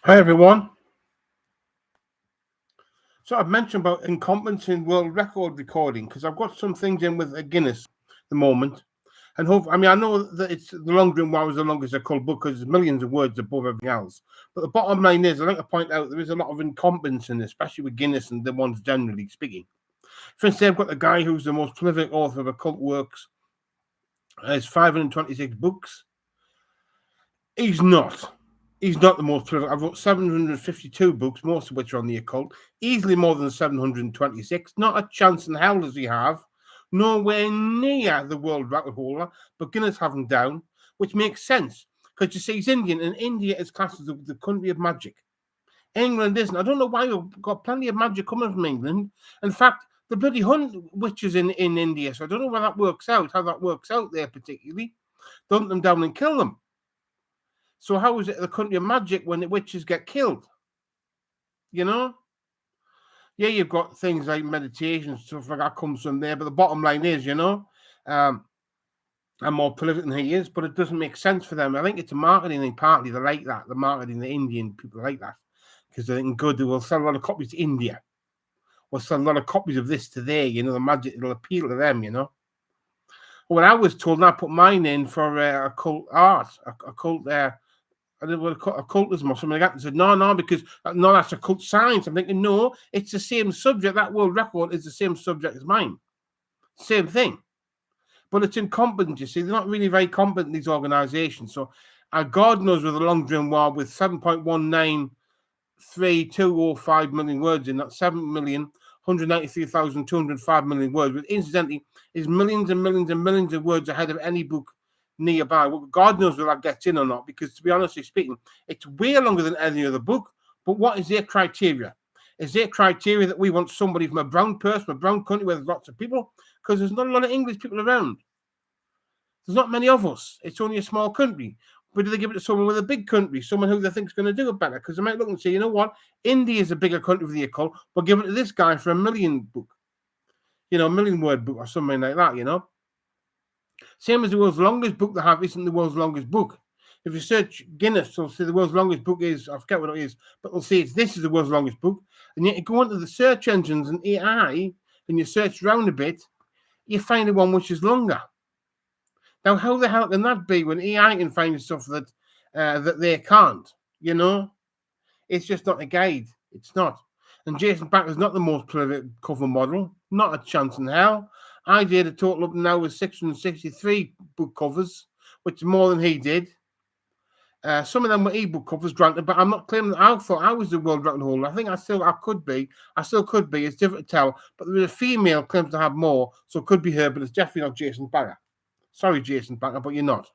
Hi everyone. So I've mentioned about incompetence in world record recording because I've got some things in with a Guinness at the moment, and hope. I mean, I know that it's the Long Green War is the longest occult book because there's millions of words above everything else. But the bottom line is, I think to point out there is a lot of incompetence in this, especially with Guinness and the ones generally speaking. For instance, I've got the guy who's the most prolific author of occult works. Has 526 books. He's not. He's not the most prolific. I've got 752 books, most of which are on the occult, easily more than 726. Not a chance in hell does he have. Nowhere near the world record holder, but Guinness have him down, which makes sense. Because you see, he's Indian, and India is classed as the country of magic. England isn't. I don't know why we've got plenty of magic coming from England. In fact, the bloody hunt witches in India, so I don't know how that works out there particularly. Hunt them down and kill them. So how is it the country of magic when the witches get killed? You know? Yeah, you've got things like meditation, stuff like that comes from there. But the bottom line is, I'm more prolific than he is, but it doesn't make sense for them. I think it's a marketing thing partly. They like that. The marketing, the Indian people like that. Because they think good, they will sell a lot of copies to India. Or sell a lot of copies of this to there, the magic, it'll appeal to them, When I was told, and I put mine in for occult art, occult I did occultism or something like that, and said, no, because no, that's occult science. I'm thinking, no, it's the same subject. That world record is the same subject as mine. Same thing. But it's incompetent, you see. They're not really very competent, these organizations. So God knows with the Long Green War with 7.193,205 million words in that 7,193,205 million words, which incidentally is millions and millions and millions of words ahead of any book nearby. Well, God knows whether that gets in or not, because to be honestly speaking, it's way longer than any other book. But what is their criteria? Is their criteria that we want somebody from a brown person, a brown country where there's lots of people? Because there's not a lot of English people around. There's not many of us. It's only a small country. But do they give it to someone with a big country, someone who they think is going to do it better? Because they might look and say, you know what, India is a bigger country for the occult, but give it to this guy for a million book, a million word book or something like that, Same as the world's longest book they have isn't the world's longest book. If you search Guinness, they'll say the world's longest book is, I forget what it is, but they'll say this is the world's longest book. And yet you go into the search engines and AI and you search around a bit, you find the one which is longer. Now, how the hell can that be when AI can find stuff that they can't? It's just not a guide. It's not. And Jason Backer's not the most prolific cover model. Not a chance in hell. I did a total up now with 663 book covers, which is more than he did. Some of them were ebook covers, granted, but I'm not claiming that I thought I was the world record holder. I think I still could be. It's difficult to tell. But there was a female claims to have more, so it could be her, but it's definitely not Jason Backer. Sorry, Jason Backer, but you're not.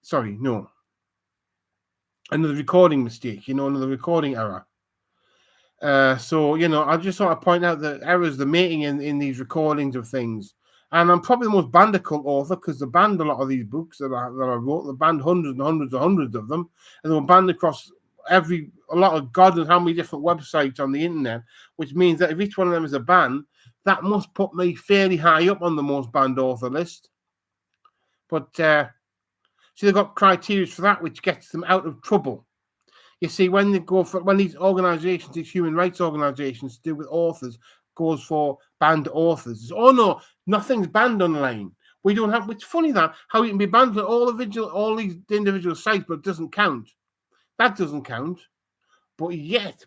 Sorry, no. Another recording mistake, another recording error. So, I just sort of point out the errors they're making in these recordings of things. And I'm probably the most banned occult author because they banned a lot of these books that I wrote. They banned hundreds and hundreds and hundreds of them. And they were banned across a lot of God knows how many different websites on the internet, which means that if each one of them is a ban, that must put me fairly high up on the most banned author list. But, see, they've got criteria for that, which gets them out of trouble. You see, when these organizations, these human rights organizations to do with authors, goes for banned authors. Oh no, nothing's banned online. We don't have. It's funny that how you can be banned on all these individual sites, but it doesn't count. That doesn't count. But yet,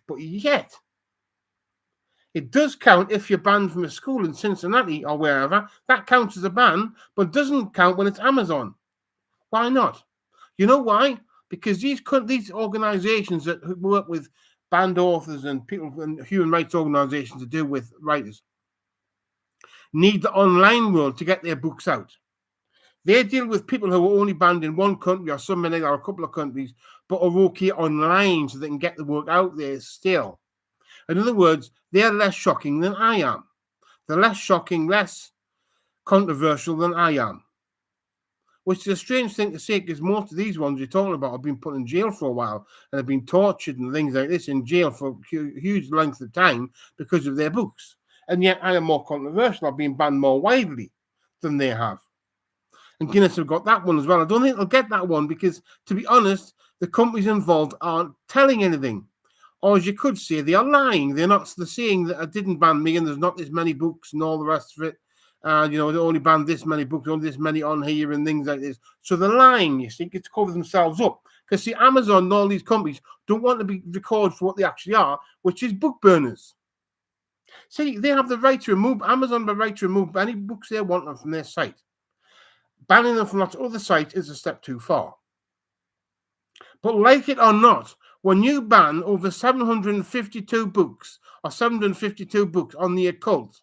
it does count if you're banned from a school in Cincinnati or wherever. That counts as a ban, but doesn't count when it's Amazon. Why not? You know why? Because these organizations that work with banned authors and people and human rights organizations to do with writers need the online world to get their books out. They deal with people who are only banned in one country or or a couple of countries, but are okay online so they can get the work out there still. In other words, they're less shocking than I am. They're less shocking, less controversial than I am. Which is a strange thing to say because most of these ones you're talking about have been put in jail for a while and have been tortured and things like this in jail for huge lengths of time because of their books. And yet I am more controversial. I've been banned more widely than they have. And Guinness have got that one as well. I don't think they'll get that one because, to be honest, the companies involved aren't telling anything. Or as you could say, they are lying. They're saying that I didn't ban me and there's not this many books and all the rest of it. They only banned this many books, only this many on here and things like this. So they're lying, you see, to cover themselves up. Because, see, Amazon and all these companies don't want to be recorded for what they actually are, which is book burners. See, they have the right to remove, Amazon have the right to remove any books they want from their site. Banning them from lots of other sites is a step too far. But like it or not, when you ban over 752 books or 752 books on the occult,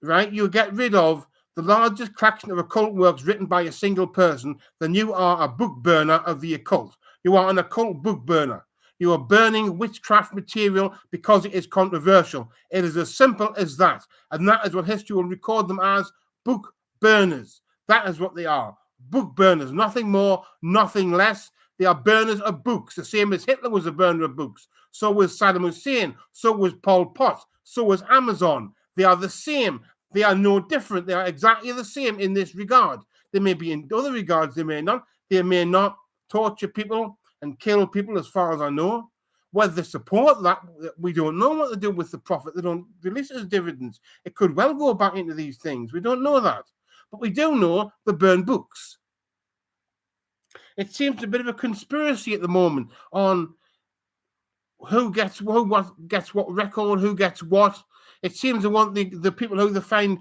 right, you get rid of the largest collection of occult works written by a single person, then you are a book burner of the occult. You are an occult book burner. You are burning witchcraft material because it is controversial. It is as simple as that. And that is what history will record them as, book burners. That is what they are. Book burners. Nothing more, nothing less. They are burners of books, the same as Hitler was a burner of books. So was Saddam Hussein. So was Pol Pot. So was Amazon. They are the same. They are no different. They are exactly the same in this regard. They may be in other regards, they may not. They may not torture people and kill people, as far as I know. Whether they support that, we don't know what they do with the profit. They don't release it as dividends. It could well go back into these things. We don't know that. But we do know they burn books. It seems a bit of a conspiracy at the moment on who gets what record, who gets what. It seems they want the people who they find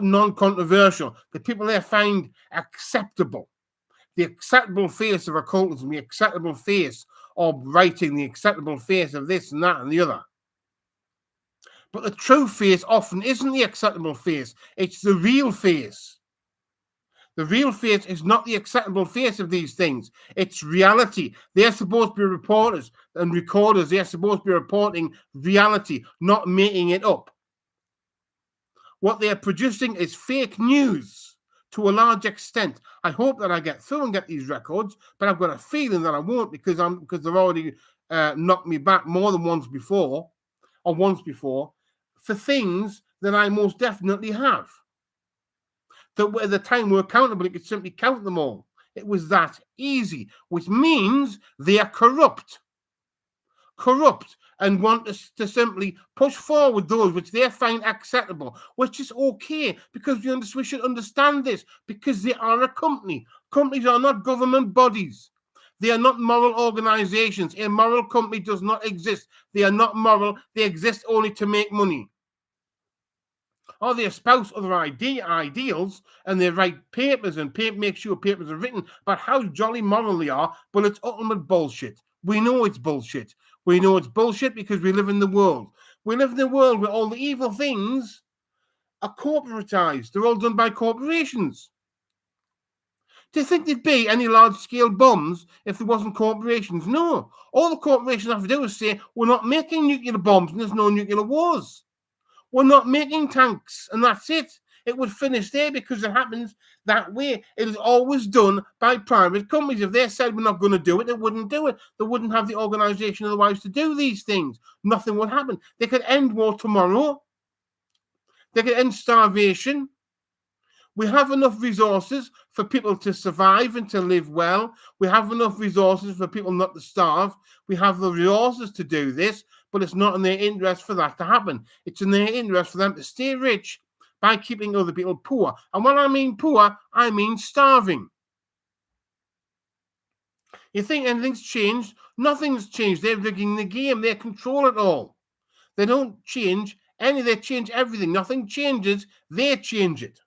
non-controversial, the people they find acceptable, the acceptable face of occultism, the acceptable face of writing, the acceptable face of this and that and the other. But the true face often isn't the acceptable face, it's the real face. The real face is not the acceptable face of these things. It's reality. They're supposed to be reporters and recorders. They're supposed to be reporting reality, not making it up. What they're producing is fake news to a large extent. I hope that I get through and get these records, but I've got a feeling that I won't because they've already knocked me back more than once before for things that I most definitely have. That at the time we're accountable, it could simply count them all. It was that easy, which means they are corrupt and want to simply push forward those which they find acceptable, which is okay because we should understand this because they are a company. Companies are not government bodies. They are not moral organizations. A moral company does not exist. They are not moral. They exist only to make money. Or they espouse other ideals and they write papers and make sure papers are written about how jolly moral they are, but it's ultimate bullshit. We know it's bullshit. We know it's bullshit because we live in the world. We live in a world where all the evil things are corporatized. They're all done by corporations. Do you think there'd be any large-scale bombs if there wasn't corporations? No. All the corporations have to do is say, we're not making nuclear bombs and there's no nuclear wars. We're not making tanks, and that's it. It would finish there because it happens that way. It is always done by private companies. If they said we're not going to do it, they wouldn't do it. They wouldn't have the organization otherwise to do these things. Nothing would happen. They could end war tomorrow. They could end starvation. We have enough resources for people to survive and to live well. We have enough resources for people not to starve. We have the resources to do this, but it's not in their interest for that to happen. It's in their interest for them to stay rich by keeping other people poor. And when I mean poor, I mean starving. You think anything's changed? Nothing's changed. They're rigging the game. They control it all. They don't change any. They change everything. Nothing changes. They change it.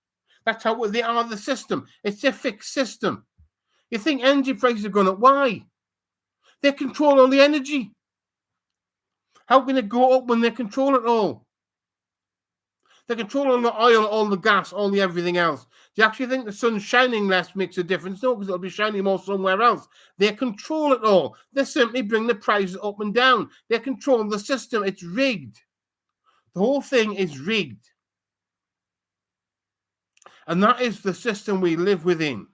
That's how they are the system. It's a fixed system. You think energy prices are going up? Why? They control all the energy. How can it go up when they control it all? They control all the oil, all the gas, all the everything else. Do you actually think the sun's shining less makes a difference? No, because it'll be shining more somewhere else. They control it all. They simply bring the prices up and down. They control the system. It's rigged. The whole thing is rigged. And that is the system we live within,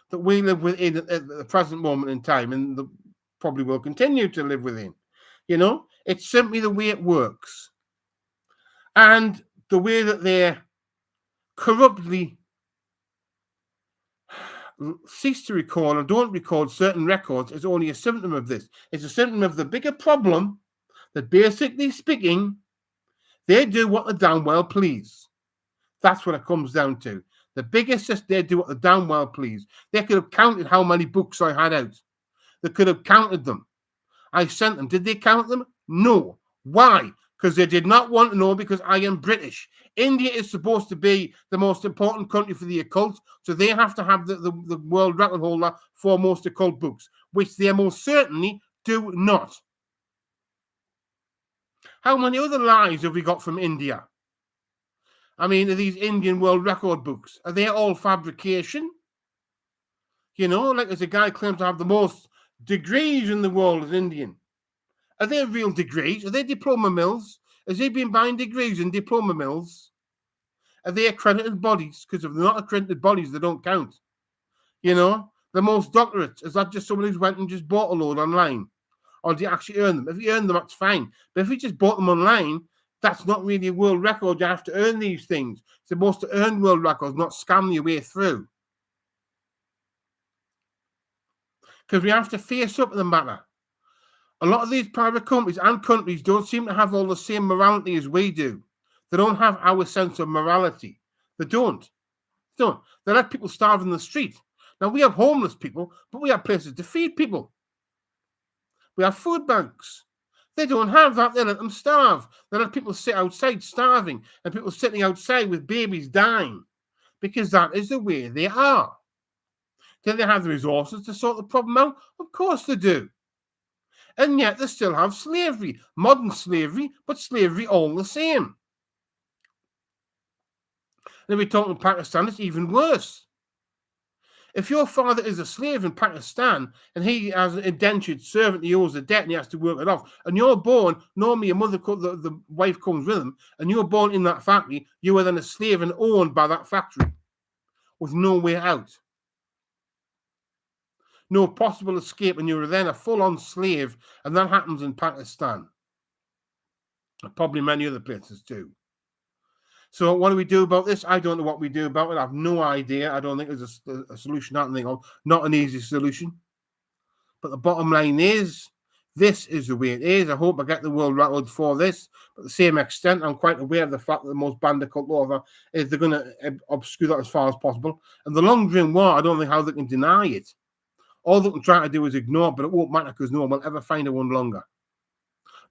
that we live within at the present moment in time, and probably will continue to live within. You know, it's simply the way it works. And the way that they're corruptly cease to record or don't record certain records is only a symptom of this. It's a symptom of the bigger problem that, basically speaking, they do what they damn well please. That's what it comes down to. The biggest is they do what they damn well please. They could have counted how many books I had out. They could have counted them. I sent them. Did they count them? No. Why? Because they did not want to know, because I am British. India is supposed to be the most important country for the occult, so they have to have the world record holder for most occult books, which they most certainly do not. How many other lies have we got from India? I mean, are these Indian world record books, are they all fabrication? You know, like there's a guy claims to have the most degrees in the world as Indian. Are they real degrees? Are they diploma mills? Has he been buying degrees in diploma mills? Are they accredited bodies? Because if they're not accredited bodies, they don't count. You know, the most doctorates, is that just someone who's went and just bought a load online? Or do you actually earn them? If you earn them, that's fine. But if you just bought them online, that's not really a world record. You have to earn these things. It's supposed to earn world records, not scam your way through. Because we have to face up to the matter. A lot of these private companies and countries don't seem to have all the same morality as we do. They don't have our sense of morality. They don't. They let people starve in the street. Now, we have homeless people, but we have places to feed people. We have food banks. They don't have that. They let them starve. They let people sit outside starving, and people sitting outside with babies dying, because that is the way they are. Do they have the resources to sort the problem out? Of course they do. And yet they still have slavery, modern slavery, but slavery all the same. And if we're talking Pakistan, it's even worse. If your father is a slave in Pakistan and he has an indentured servant, he owes a debt and he has to work it off, and you're born, normally your mother, the wife comes with him, and you're born in that factory, you are then a slave and owned by that factory with no way out. No possible escape, and you're then a full-on slave, and that happens in Pakistan. And probably many other places too. So what do we do about this? I don't know what we do about it. I have no idea. I don't think there's a solution. Not an easy solution. But the bottom line is, this is the way it is. I hope I get the world record for this. But at the same extent, I'm quite aware of the fact that the most banned occult law is they're going to obscure that as far as possible. And the long grim war, I don't think how they can deny it. All they can try to do is ignore, but it won't matter, because no one will ever find a one longer.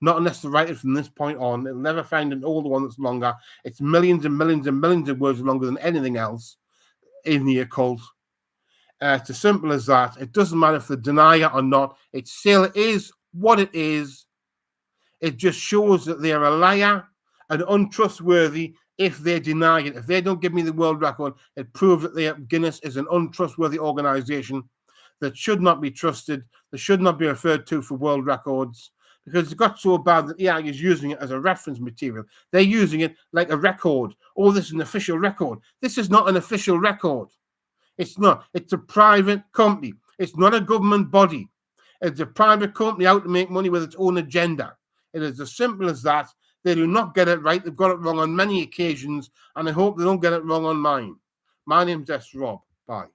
Not unless they write it from this point on. They'll never find an older one that's longer. It's millions and millions and millions of words longer than anything else in the occult. It's as simple as that. It doesn't matter if they deny it or not. It still is what it is. It just shows that they're a liar and untrustworthy if they deny it. If they don't give me the world record, it proves that Guinness is an untrustworthy organization that should not be trusted, that should not be referred to for world records, because it got so bad that AI is using it as a reference material. They're using it like a record. Oh, this is an official record. This is not an official record. It's not. It's a private company. It's not a government body. It's a private company out to make money with its own agenda. It is as simple as that. They do not get it right. They've got it wrong on many occasions, and I hope they don't get it wrong on mine. My name's S. Rob. Bye.